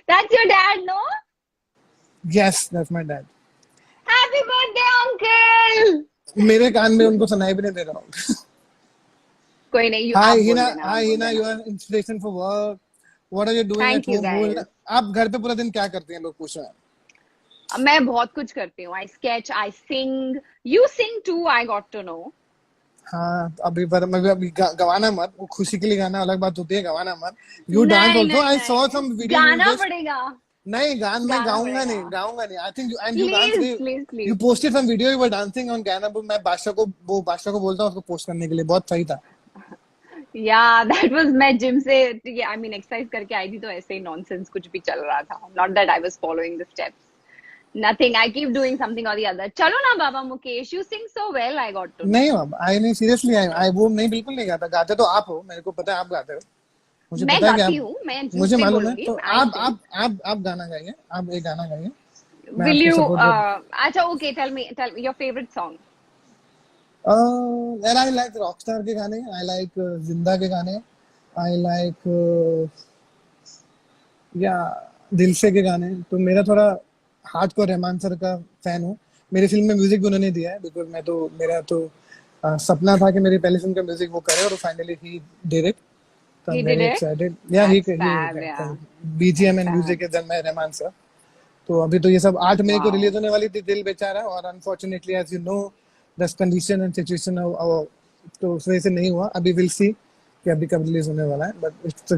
That's your dad, no? Yes, that's my dad. Happy birthday, uncle. मेरे कान में उनको सुनाई भी नहीं दे रहा हूँ. कोई नहीं, Hi आप बोल Hina, देना, आप hi बोल Hina, देना. you are inspiration for work. What are you doing Thank at you, home? guys. आप घर पे पूरा दिन क्या करती हैं लोग पूछ रहे हैं. मैं बहुत कुछ करती हूँ. I sketch, I sing. You sing too, I got to know. हाँ, अभी पर मैं अभी गवाना मत. वो खुशी के लिए गाना अलग बात होती है. गवाना मत. You dance नहीं also. नहीं I saw नहीं, some video. गाना पड़ेगा. नहीं गान मैं गाना पड़ेगा. गाऊंगा नहीं. I think and you dance. Please. You posted some video. You were dancing on गाना. मैं बादशाह को बोलता हूँ उसको पोस्ट करने के लिए. बहुत सही था. Yeah, that was मैं जिम से, I mean एक्सरसाइज करके आई थी तो ऐसे ही नॉनसेंस कुछ भी चल रहा था. Not that I was following the steps. Nothing. I keep doing something or the other. चलो ना बाबा Mukesh, you sing so well. I got to know. नहीं बाबा, I नहीं सीरियसली आई वो नहीं बिल्कुल नहीं गाता. गाते तो आप हो. मेरे को पता है आप गाते हो. मुझे मैं पता है कि गाती आप. हूँ, मैं झूठ मुझे नहीं मालूम है. बोलूंगी. तो I sing. आप गाना गाइए. आप एक गाना गाइए. मैं Will आपको you? सपोर्ट. अच्छा, okay. Tell me your favorite song. And I like Rockstar के गाने. I like जिंदा के गाने. I like या दिल से के गाने. तो मेरा थोड़ा हार्डकोर रहमान सर का फैन हूँ. मेरी फिल्म में म्यूजिक भी उन्होंने दिया है. बिकॉज मेरा तो सपना था कि मेरी पहली फिल्म का म्यूजिक वो करे और finally he did it. So He I'm did very it. excited. Yeah, That's he fab, yeah. BGM That's and fab. music is done by Rahman sir. तो अभी तो ये सब 8 मई को रिलीज Wow. होने वाली थी दिल बेचारा, और unfortunately as you know the condition and situation तो उस वजह से नहीं हुआ. अभी विल सी कि अभी कब रिलीज होने वाला है, बट इट्स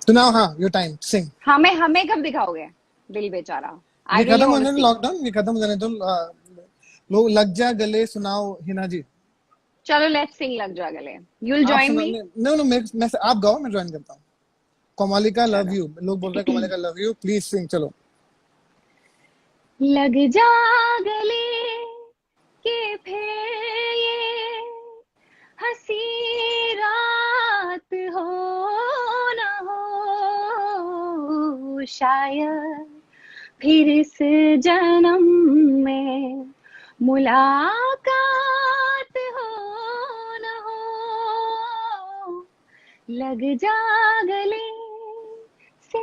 तो नाउ हाँ योर टाइम सिंग. हमें हमें कब दिखाओगे दिल बेचारा? ये I really खत्म want होने to दो, see. लॉकडाउन ये खत्म हो जाने दो. लोग लग जा गले सुनाओ हिना जी. चलो let's sing लग जा गले. You'll आप join सुना? me? नो नो मैं आप गाओ, मैं ज्वाइन करता हूँ. कोमालिका लव चलो. यू, लोग बोल रहे हैं Komalika love you, please sing. चलो. लग जा गले के फिर ये हंसी रात हो न हो, शायद फिर इस जन्म में मुलाकात हो न हो, लग जा गले से.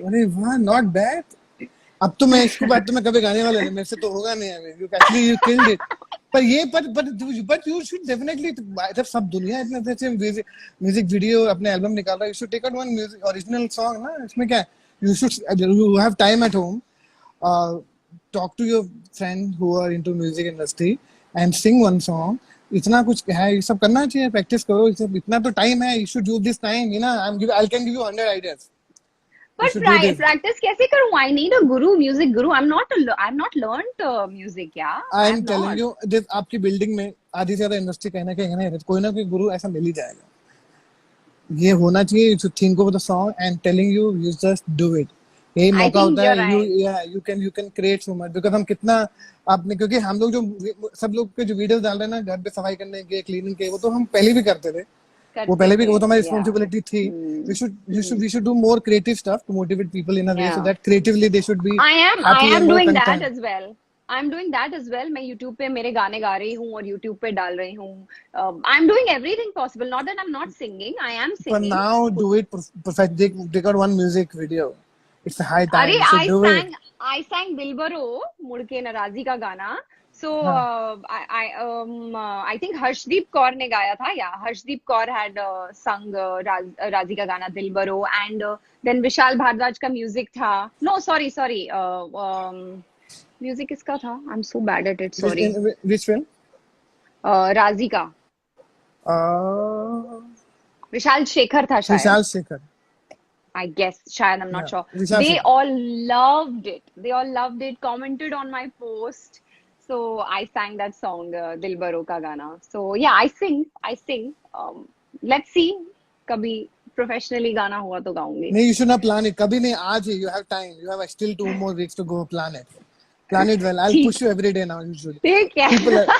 अरे वाह, नॉट बैड. अब तो मैं इसके बाद तो मैं कभी गाने वाला नहीं, मेरे से तो होगा नहीं अभी. You actually you killed it. पर ये बट यू शुड डेफिनेटली, जब सब दुनिया इतने अच्छे म्यूजिक वीडियो अपने एल्बम निकाल रहा है, you should take out one music original song ना. इसमें क्या है, you have time at home, talk to your friend who are into music industry and sing one song. इतना कुछ है, ये सब करना चाहिए, प्रैक्टिस करो. इतना तो टाइम है, you should use this time. You ना, I can give you 100 ideas. You But should do this. practice कैसे करूँ? I need a guru, music guru. I'm not learned music. Yeah, I I am have telling not. You this, आपकी building में आधी से ज्यादा industry कहीं ना कहीं कोई ना कोई गुरु ऐसा मिल ही जाएगा. ये होना चाहिए. You think of the song and telling you just do it. यही I मौका think होता you're है. right. You can create so much, because हम कितना आपने, क्योंकि हम लोग जो सब लोग के जो वीडियोस डाल रहे हैं ना घर पे सफाई करने के, क्लीनिंग के, वो तो हम पहले भी करते थे. वो करते पहले भी, थे. वो तो हमारी Yeah. रिस्पॉन्सिबिलिटी थी. Hmm. We should do more creative stuff to motivate people in a way so Yeah. That creatively they should be I happy am and more doing that content. as well. I'm doing that as well. मैं YouTube पे मेरे गाने गा रही हूँ और YouTube पे डाल रही हूँ. I'm doing everything possible. Not that I'm not singing. I am But singing. now do it perfect. Take out one music video. It's a high अरे time. You should do it. I sang Dilbaro मुड़ के नाराजी का गाना. So हाँ. I think Harshdeep Kaur ने गाया था. Yeah, Harshdeep Kaur had sung राजी का गाना दिलबरो, and then विशाल भारद्वाज का म्यूजिक था. No, sorry. म्यूजिक किसका था? I'm so bad at it. Sorry. Which film? राजी का Uh, विशाल शेखर था शायद. Vishal Shekhar. I guess, शायद, I'm not Yeah, sure. Vishal They Shekhar. all loved it. They all loved it, commented on my post. So I sang that song, Dilbaro ka gana. So yeah, I sing. Let's see, कभी professionally गाना हुआ तो गाऊंगी. नहीं, you should not plan it. कभी नहीं, आज ही. You have time. You have still 2 more weeks to go. Plan it. Plan it well. I'll ठीक push you every day now. You should. ठीक People है. are,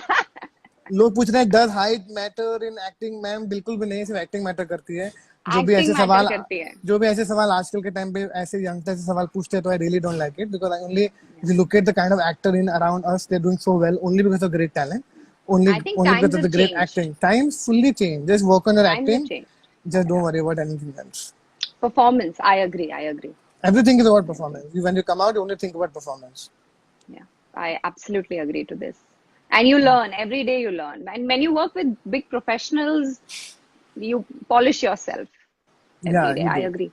लोग पूछ रहे हैं does height matter in acting? Ma'am बिल्कुल भी नहीं, सिर्फ एक्टिंग मैटर करती है. जो भी Acting ऐसे matter सवाल करती है. जो भी ऐसे सवाल आजकल के टाइम पे ऐसे यंगस्टर से सवाल पूछते हैं, तो I really don't like it, because I only if you look at the kind of actor in around us, they're doing so well only because of great talent, only I think only times because of have the great changed. acting. Times fully changed. Just work on your Times have acting. changed. Just don't Yeah. worry about anything else. Performance. I agree. Everything is about performance. When you come out, you only think about performance. Yeah, I absolutely agree to this. And you learn every day. You learn, and when you work with big professionals, you polish yourself every Yeah, day. you I do. agree.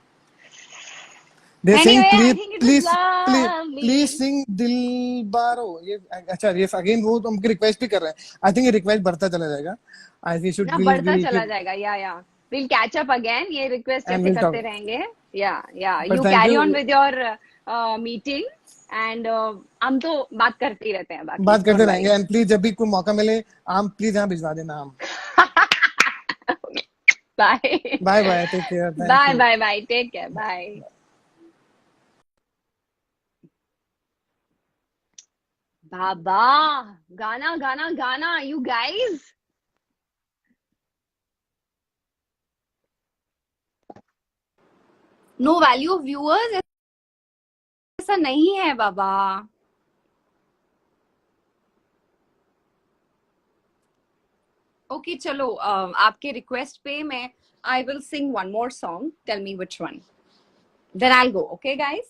They're saying Anyway, I please think it was please lovely. please sing दिल बारो. ये अच्छा, ये again वो तो हमको request भी कर रहे हैं. आई थिंक ये रिक्वेस्ट बढ़ता चला जाएगा. आई वी शुड ना बढ़ता चला जाएगा. या we'll catch up again. ये request and ऐसे we'll talk. करते रहेंगे. Yeah. But You thank carry you. on with your meeting, and हम तो बात करते ही रहते हैं बाकी बात for करते life. रहेंगे. एंड प्लीज जब भी कोई मौका मिले, आम प्लीज यहाँ भिजवा देना आम. Bye. Bye bye, take care. Thank you. Bye. Take care. Bye. बाबा, गाना, you guys. No value of viewers ऐसा नहीं है बाबा. Okay, चलो, आपके रिक्वेस्ट पे मैं I will sing one more song. Tell me which one. Then I'll go. Okay, guys?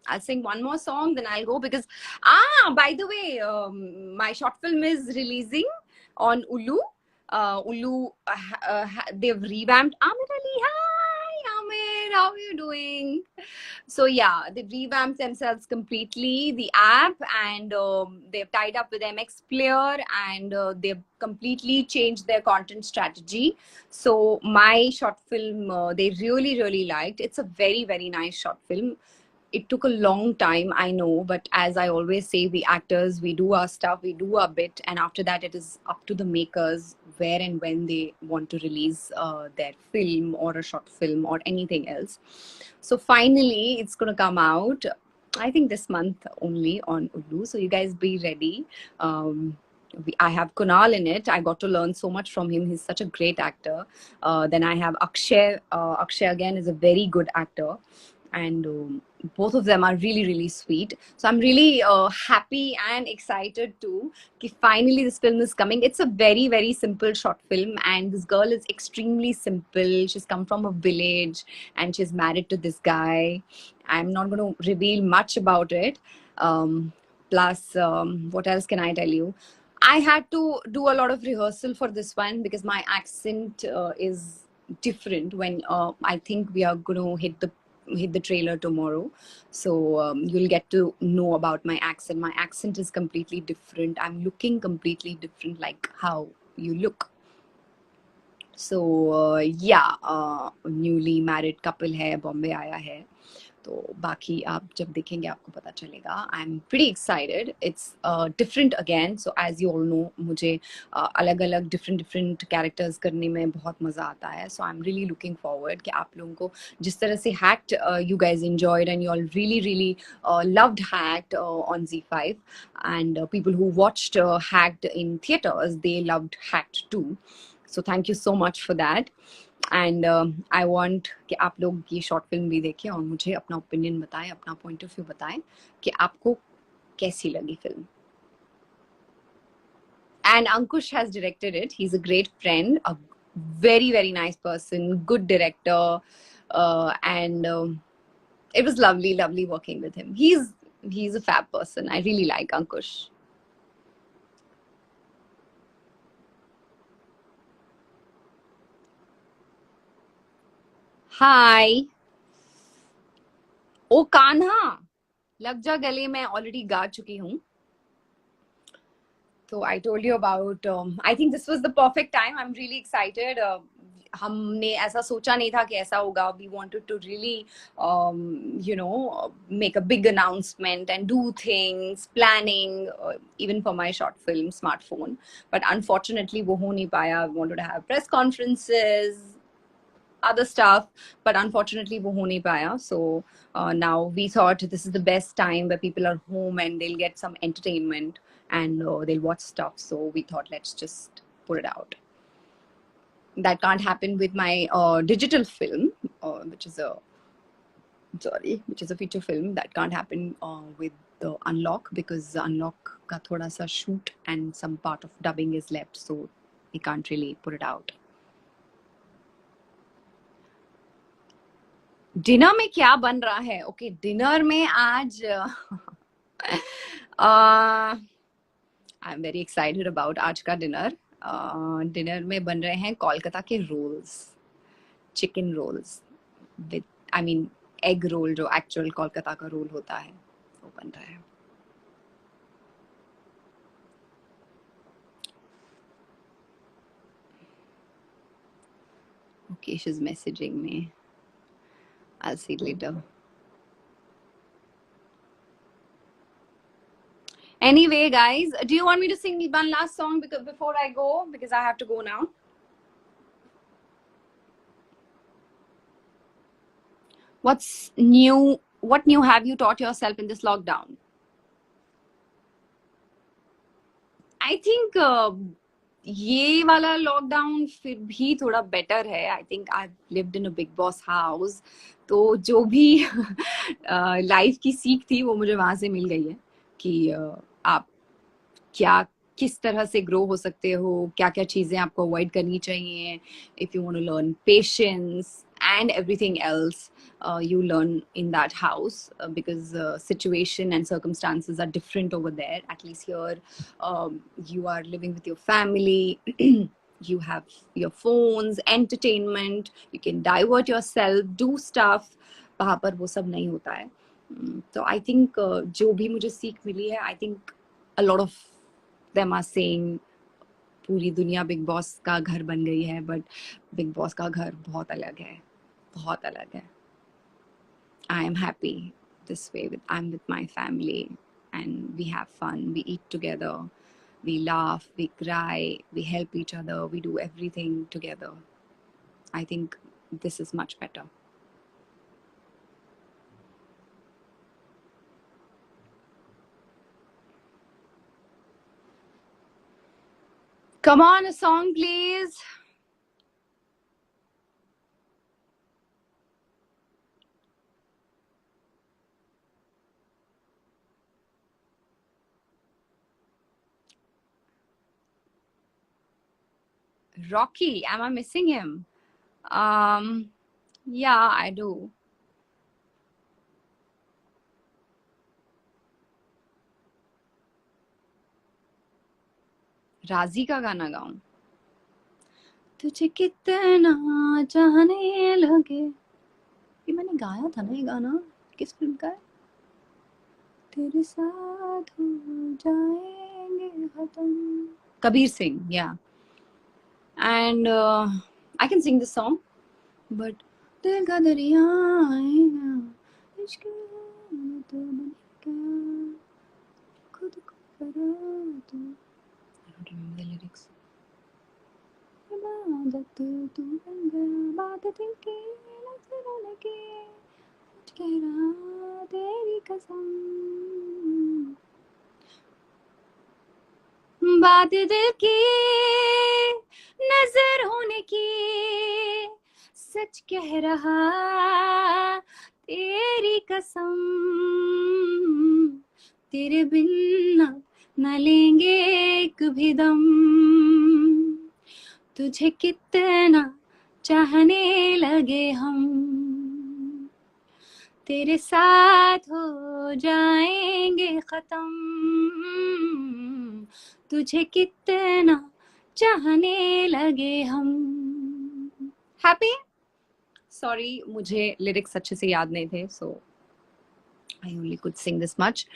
I'll sing one more song, then I'll go because by the way, my short film is releasing on Ulu. Ulu, they've revamped. Amir Ali, hi Amir, how are you doing? So yeah, they've revamped themselves completely, the app, and they've tied up with MX Player, and they've completely changed their content strategy. So my short film, they really, really liked. It's a very, very nice short film. It took a long time, I know, but as I always say, we actors, we do our stuff, we do our bit, and after that, it is up to the makers where and when they want to release their film or a short film or anything else. So finally, it's gonna come out, I think this month only on Ulu. So you guys be ready. I have Kunal in it. I got to learn so much from him. He's such a great actor. Then I have Akshay. Akshay again is a very good actor, and both of them are really, really sweet. So I'm really happy and excited too. Finally, this film is coming. It's a very, very simple short film, and this girl is extremely simple. She's come from a village, and she's married to this guy. I'm not going to reveal much about it. Plus, what else can I tell you? I had to do a lot of rehearsal for this one because my accent is different. When I think we are going to hit the trailer tomorrow, so you'll get to know about my accent. My accent is completely different. I'm looking completely different, like how you look. So yeah, newly married couple है, बॉम्बे आया है, तो बाकी आप जब देखेंगे आपको पता चलेगा. I'm pretty excited. It's different again. So as you all know, मुझे अलग-अलग different characters करने में बहुत मजा आता है. So I'm really looking forward कि आप लोगों को जिस तरह से Hacked you guys enjoyed, and you all really loved Hacked on ZEE5, and people who watched Hacked in theaters, they loved Hacked too. So thank you so much for that. And I want कि आप लोग ये short film भी देखें और मुझे अपना opinion बताएं, अपना पॉइंट ऑफ व्यू बताएं कि आपको कैसी लगी film. And Ankush has directed it. He is a great friend, a very nice person, good director, and it was lovely working with him. He's a fab person. I really like Ankush. हाय. ओ कान्हा, लग जा गले में already गा चुकी हूँ. So I told you about, I think this was the perfect time. I'm really excited. हमने ऐसा सोचा नहीं था कि ऐसा होगा. We wanted to really, make a big announcement and do things, planning, even for my short film, Smartphone. But unfortunately, वो हो नहीं पाया. We wanted to have press conferences, other stuff, but unfortunately वो हो नहीं पाया. So now we thought this is the best time where people are home and they'll get some entertainment and they'll watch stuff. So we thought, let's just put it out. That can't happen with my digital film, which is a feature film. That can't happen with the Unlock, because Unlock ka thoda sa shoot and some part of dubbing is left, so we can't really put it out. Dinner में क्या बन रहा है? Okay, dinner में आज I am very excited about आज का dinner. Dinner में बन रहे हैं कोलकाता के rolls, chicken rolls with, I mean egg roll, जो एक्चुअल कोलकाता का रोल होता है वो बन रहा है. Okay, she is messaging me. I'll see it later. Anyway, guys, do you want me to sing one last song before I go? Because I have to go now. What's new? What new have you taught yourself in this lockdown? I think ये वाला lockdown फिर भी थोड़ा better है. I think I lived in a big boss house, तो जो भी life की सीख थी वो मुझे वहां से मिल गई है कि आप किस तरह से ग्रो हो सकते हो, क्या क्या चीजें आपको अवॉइड करनी चाहिए. If you want to learn patience and everything else you learn in that house, because situation and circumstances are different over there. At least here, you are living with your family. You have your phones, entertainment, you can divert yourself, do stuff. वहाँ पर वो सब नहीं होता है. तो I think जो भी मुझे सीख मिली है, I think a lot of them are saying पूरी दुनिया बिग बॉस का घर बन गई है, बट बिग बॉस का घर बहुत अलग है, बहुत अलग है. I am happy this way. I'm with my family and we have fun, we eat together, we laugh, we cry, we help each other, we do everything together. I think this is much better. Come on, a song, please. Rocky, am I missing him? Yeah, I do. राजी का गाना गाऊं? तुझे कितना चाहने लगे, ये मैंने गाया था ना ये गाना, किस फिल्म का है? तेरे साथ हो जाएंगे खत्म, Kabir Singh. Yeah, and I can sing this song, but दिल का दरिया आएगा, इश्क तो बनेगा, खुद को करो तो. I don't remember the lyrics. इबादत तू बन गया, बात दिल की नजरों लगी, सच कह रहा तेरी कसम, बात दिल की नजर होने की, सच कह रहा तेरी कसम, तेरे बिन न लेंगे एक भी दम, तुझे कितना चाहने लगे हम, तेरे साथ हो जाएंगे खत्म, तुझे कितना चाहने लगे हम. हैप्पी? सॉरी, मुझे लिरिक्स अच्छे से याद नहीं थे, so I only could sing this much.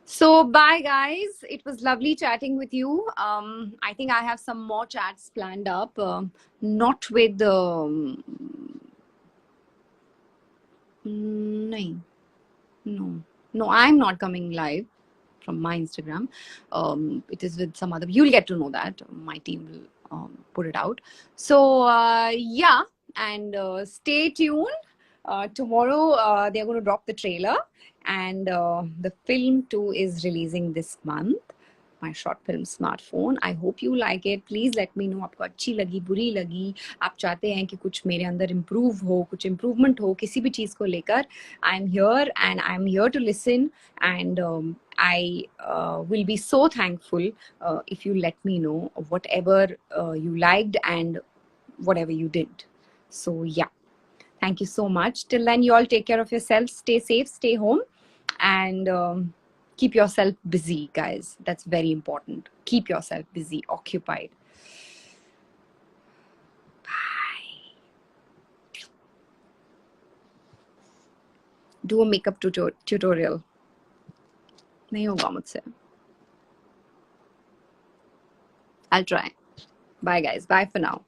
So bye guys, it was lovely chatting with you. I think I have some more chats planned up, not with no, I'm not coming live from my Instagram. It is with some other, you'll get to know that, my team will put it out. So yeah, and stay tuned. Tomorrow they're going to drop the trailer, and the film too is releasing this month, my short film Smartphone. I hope you like it. Please let me know आपको अच्छी लगी, बुरी लगी, आप चाहते हैं कि कुछ मेरे अंदर improve हो, कुछ improvement हो किसी भी चीज़ को लेकर. I'm here and I'm here to listen, and I will be so thankful if you let me know whatever you liked and whatever you didn't. So yeah, thank you so much. Till then, you all take care of yourselves, stay safe, stay home, and keep yourself busy, guys. That's very important. Keep yourself busy, occupied. Bye. Do a makeup tutorial. नहीं होगा मुझसे. I'll try. Bye guys. Bye for now.